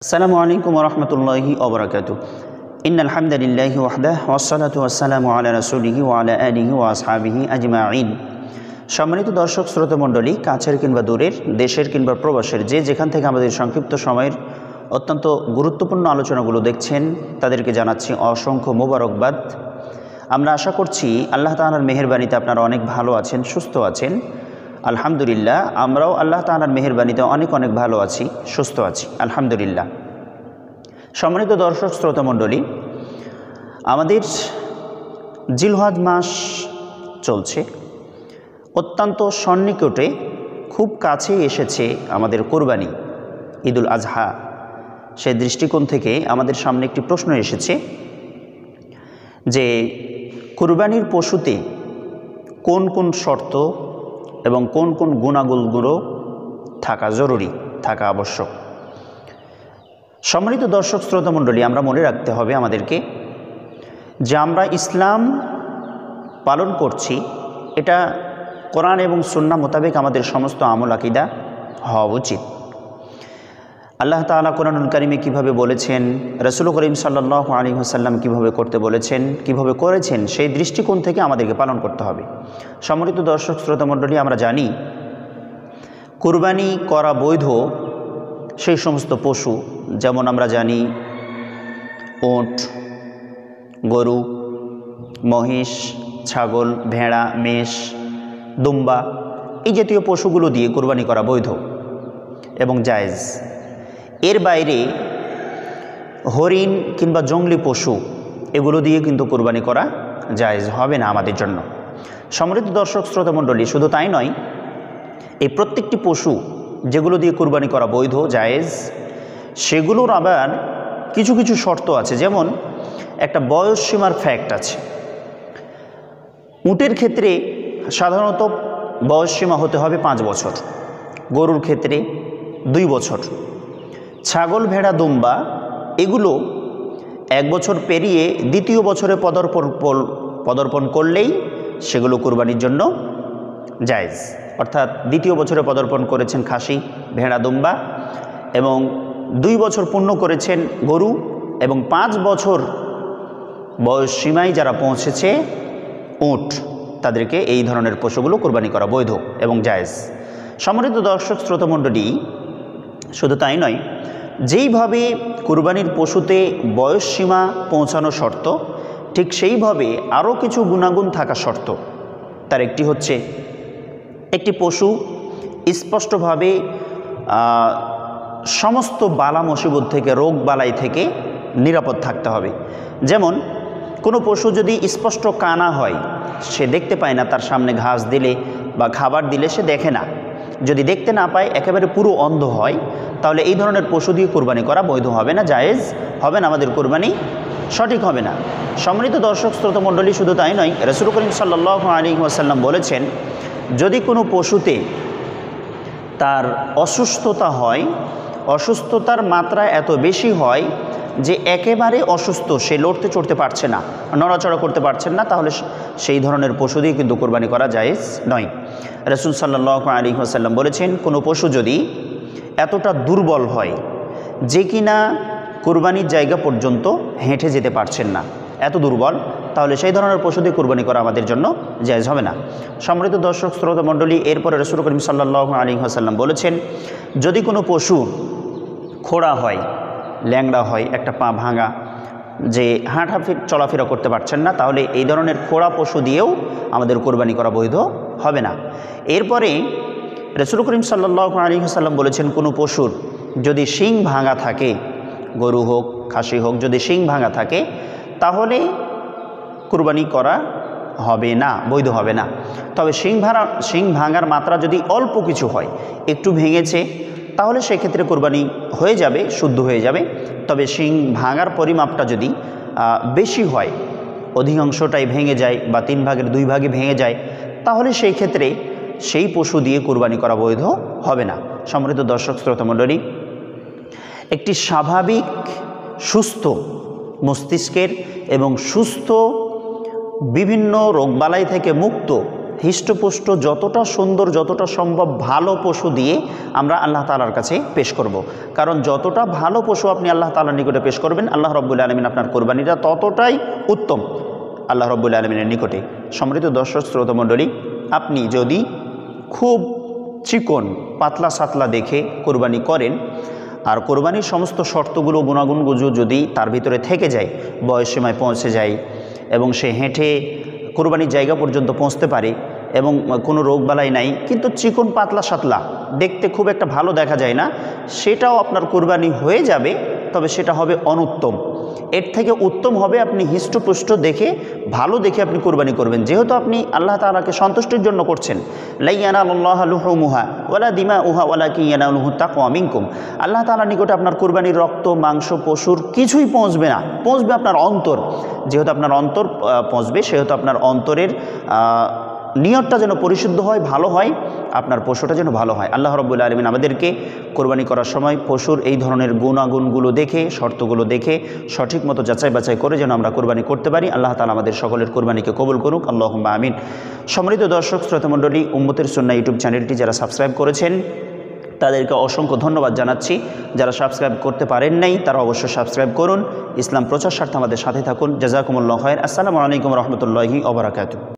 আসসালামু আলাইকুম ওয়া রাহমাতুল্লাহি ওয়া বারাকাতুহু। ইন্নাল হামদালিল্লাহি ওয়াহদাহু ওয়াসসালাতু ওয়াসসালামু আলা রাসূলিহি ওয়া আলা আলিহি ওয়া আসহাবিহি আজমাইন। সম্মানিত দর্শক শ্রোতা মণ্ডলী, কাছের কিংবা দূরের, দেশের কিংবা প্রবাসের, যে যেখান থেকে আমাদের সংক্ষিপ্ত সময়ের অত্যন্ত গুরুত্বপূর্ণ আলোচনাগুলো দেখছেন, তাদেরকে জানাচ্ছি অসংখ্য মোবারকবাদ। আমরা আশা করছি আল্লাহ তাআলার মেহেরবানিতে আপনারা অনেক ভালো আছেন, সুস্থ আছেন। আলহামদুলিল্লাহ, আমরাও আল্লাহ তাআলার মেহেরবানিতে অনেক অনেক ভালো আছি, সুস্থ আছি, আলহামদুলিল্লাহ। সম্মানিত দর্শক শ্রোতা মণ্ডলী, আমাদের জিলহজ মাস চলছে, অত্যন্ত সন্নিকটে, খুব কাছে এসেছে আমাদের কোরবানি, ঈদুল আজহা। সেই দৃষ্টিকোণ থেকে আমাদের সামনে একটি প্রশ্ন এসেছে যে কোরবানির পশুতে কোন কোন শর্ত এবং কোন কোন গুণাগুণগুলো থাকা জরুরি, থাকা আবশ্যক। সম্মানিত দর্শক শ্রোতা মণ্ডলী, আমরা মনে রাখতে হবে আমাদেরকে যে আমরা ইসলাম পালন করছি, এটা কোরআন এবং সুন্নাহ মোতাবেক আমাদের সমস্ত আমল আকিদা হওয়া উচিত। আল্লাহ তাআলা কোরআনুল কারিমে কীভাবে বলেছেন, রাসূল করিম সাল্লাল্লাহু আলাইহি ওয়াসাল্লাম কীভাবে করতে বলেছেন, কীভাবে করেছেন, সেই দৃষ্টিকোণ থেকে আমাদেরকে পালন করতে হবে। সম্মানিত দর্শক শ্রোতা মণ্ডলী, আমরা জানি কুরবানি করা বৈধ সেই সমস্ত পশু, যেমন আমরা জানি উট, গরু, মহিষ, ছাগল, ভেড়া, মেষ, দুম্বা, এই জাতীয় পশুগুলো দিয়ে কুরবানি করা বৈধ এবং জায়েজ। এর বাইরে হরিণ কিংবা জংলি পশু, এগুলো দিয়ে কিন্তু কুরবানি করা জায়েজ হবে না আমাদের জন্য। সম্মানিত দর্শক শ্রোতা মণ্ডলী, শুধু তাই নয়, এই প্রত্যেকটি পশু যেগুলো দিয়ে কুরবানি করা বৈধ, জায়েজ, সেগুলোর আবার কিছু কিছু শর্ত আছে। যেমন একটা বয়স সীমার ফ্যাক্ট আছে। উটের ক্ষেত্রে সাধারণত বয়স সীমা হতে হবে 5 বছর, গরুর ক্ষেত্রে 2 বছর, ছাগল, ভেড়া, দুম্বা এগুলো 1 বছর পেরিয়ে দ্বিতীয় বছরে পদার্পণ করলেই সেগুলো কুরবানির জন্য জায়েজ। অর্থাৎ দ্বিতীয় বছরে পদার্পণ করেছেন খাসি, ভেড়া, দুম্বা, এবং 2 বছর পূর্ণ করেছেন গরু, এবং 5 বছর বয়স সীমায় যারা পৌঁছেছে উট, তাদেরকে এই ধরনের পশুগুলো কুরবানি করা বৈধ এবং জায়েজ। সম্মানিত দর্শক শ্রোতা মণ্ডলী, শুধু তাই নয়, যেইভাবে কুরবানির পশুতে বয়স সীমা পৌঁছানো শর্ত, ঠিক সেইভাবে আরও কিছু গুণাগুণ থাকা শর্ত। তার একটি হচ্ছে, একটি পশু স্পষ্টভাবে সমস্ত বালা মুসিবত থেকে, রোগ বালাই থেকে নিরাপদ থাকতে হবে। যেমন কোনো পশু যদি স্পষ্ট কানা হয়, সে দেখতে পায় না, তার সামনে ঘাস দিলে বা খাবার দিলে সে দেখে না, যদি দেখতে না পায়, একেবারে পুরো অন্ধ হয়, তাহলে এই ধরনের পশু দিয়ে কুরবানি করা বৈধ হবে না, জায়েজ হবে না, আমাদের কুরবানি সঠিক হবে না। সম্মানিত দর্শক শ্রোতা মণ্ডলী, শুধু তাই নয়, রাসূল করিম সাল্লাল্লাহু আলাইহি ওয়াসাল্লাম বলেছেন, যদি কোনো পশুতে তার অসুস্থতা হয়, অসুস্থতার মাত্রা এত বেশি হয় যে একেবারে অসুস্থ, সে লড়তে চড়তে পারছে না, নড়াচড়া করতে পারছেন না, তাহলে সেই ধরনের পশু দিয়ে কিন্তু কুরবানি করা জায়েজ নয়। রাসূল সাল্লাল্লাহু আলাইহি ওয়াসাল্লাম বলেছেন, কোনো পশু যদি এতটা দুর্বল হয় যে কিনা কুরবানির জায়গা পর্যন্ত হেঁটে যেতে পারছেন না, এত দুর্বল, তাহলে সেই ধরনের পশু দিয়ে কুরবানি করা আমাদের জন্য জায়েজ হবে না। সম্মানিত দর্শক শ্রোতা মণ্ডলী, এরপরে রাসূল করিম সাল্লাল্লাহু আলাইহি ওয়াসাল্লাম বলেছেন, যদি কোনো পশু খোড়া হয়, ল্যাংড়া হয়, একটা পা ভাঙা, যে চলাফেরা করতে পারছেন না, তাহলে এই ধরনের খোড়া পশু দিয়েও আমাদের কুরবানি করা বৈধ হবে না। এরপরে রাসূল করিম সাল্লাল্লাহু আলাইহি ওয়াসাল্লাম বলেছেন, কোনো পশুর যদি শিং ভাঙা থাকে, গরু হোক, খাসি হোক, যদি শিং ভাঙা থাকে, তাহলে কুরবানি করা হবে না, বৈধ হবে না। তবে শিং ভাঙার মাত্রা যদি অল্প কিছু হয়, একটু ভেঙেছে, তাহলে সেক্ষেত্রে কুরবানি হয়ে যাবে, শুদ্ধ হয়ে যাবে। তবে শিং ভাঙার পরিমাপটা যদি বেশি হয়, অধিকাংশটাই ভেঙে যায় বা 3 ভাগের 2 ভাগে ভেঙে যায়, তাহলে সেই ক্ষেত্রে সেই পশু দিয়ে কুরবানি করা বৈধ হবে না। সম্মানিত দর্শক শ্রোতা মণ্ডলী, একটি স্বাভাবিক সুস্থ মস্তিষ্কের এবং সুস্থ বিভিন্ন রোগবালাই থেকে মুক্ত হৃষ্টপুষ্ট যতটা সুন্দর যতটা সম্ভব ভালো পশু দিয়ে আমরা আল্লাহ তাআলার কাছে পেশ করব। কারণ যতটা ভালো পশু আপনি আল্লাহ তাআলার নিকটে পেশ করবেন, আল্লাহ রাব্বুল আলামিন আপনার কোরবানিটা ততটাই উত্তম আল্লাহ রাব্বুল আলামিনের নিকটে। সম্মানিত দর্শক শ্রোতা মণ্ডলী, আপনি যদি খুব চিকন পাতলা সাতলা দেখে কোরবানি করেন আর কোরবানির সমস্ত শর্তগুলো গুণাগুণগুলো যদি তার ভিতরে থেকে যায়, বয়সসীমায় পৌঁছে যায় এবং সে হেঁটে কোরবানির জায়গা পর্যন্ত পৌঁছতে পারে এবং কোনো রোগবালাই নাই, কিন্তু চিকন পাতলা সাতলা দেখতে খুব একটা ভালো দেখা যায় না, সেটাও আপনার কোরবানি হয়ে যাবে, তবে সেটা হবে অনুত্তম। এর থেকে উত্তম হবে আপনি হৃষ্টপুষ্ট দেখে ভালো দেখে আপনি কোরবানি করবেন, যেহেতু আপনি আল্লাহ তাআলাকে সন্তুষ্টির জন্য করছেন। লা ইয়ানালুল্লাহু লুহুমুহা ওয়ালা দিমাউহা ওয়ালাকিন ইয়ানালুহু তাকওয়া মিনকুম। আল্লাহ তাআলার নিকটে আপনার কোরবানির রক্ত মাংস পশুর কিছুই পৌঁছবে না, পৌঁছবে আপনার অন্তর। যেহেতু আপনার অন্তর পৌঁছবে, সেহেতু আপনার অন্তরের নিয়তটা যেন পরিশুদ্ধ হয়, ভালো হয়, আপনার পশুটা যেন ভালো হয়। আল্লাহ রাব্বুল আলামিন আমাদেরকে কোরবানি করার সময় পশুর এই ধরনের গুণাগুণগুলো দেখে, শর্তগুলো দেখে সঠিক মতো যাচাই বাছাই করে যেন আমরা কোরবানি করতে পারি। আল্লাহ তাআলা আমাদের সকলের কোরবানিকে কবুল করুক, আল্লাহুম্মা আমিন। সম্মানিত দর্শক শ্রোতা মণ্ডলী, উম্মতের সুন্নাহ ইউটিউব চ্যানেলটি যারা সাবস্ক্রাইব করেছেন তাদেরকে অসংখ্য ধন্যবাদ জানাচ্ছি। যারা সাবস্ক্রাইব করতে পারেন নাই তারা অবশ্যই সাবস্ক্রাইব করুন। ইসলাম প্রচার স্বার্থে আমাদের সাথে থাকুন। জাযাকুমুল্লাহু খায়র। আসসালামু আলাইকুম রহমতুল্লাহি ওয়া বারাকাতুহু।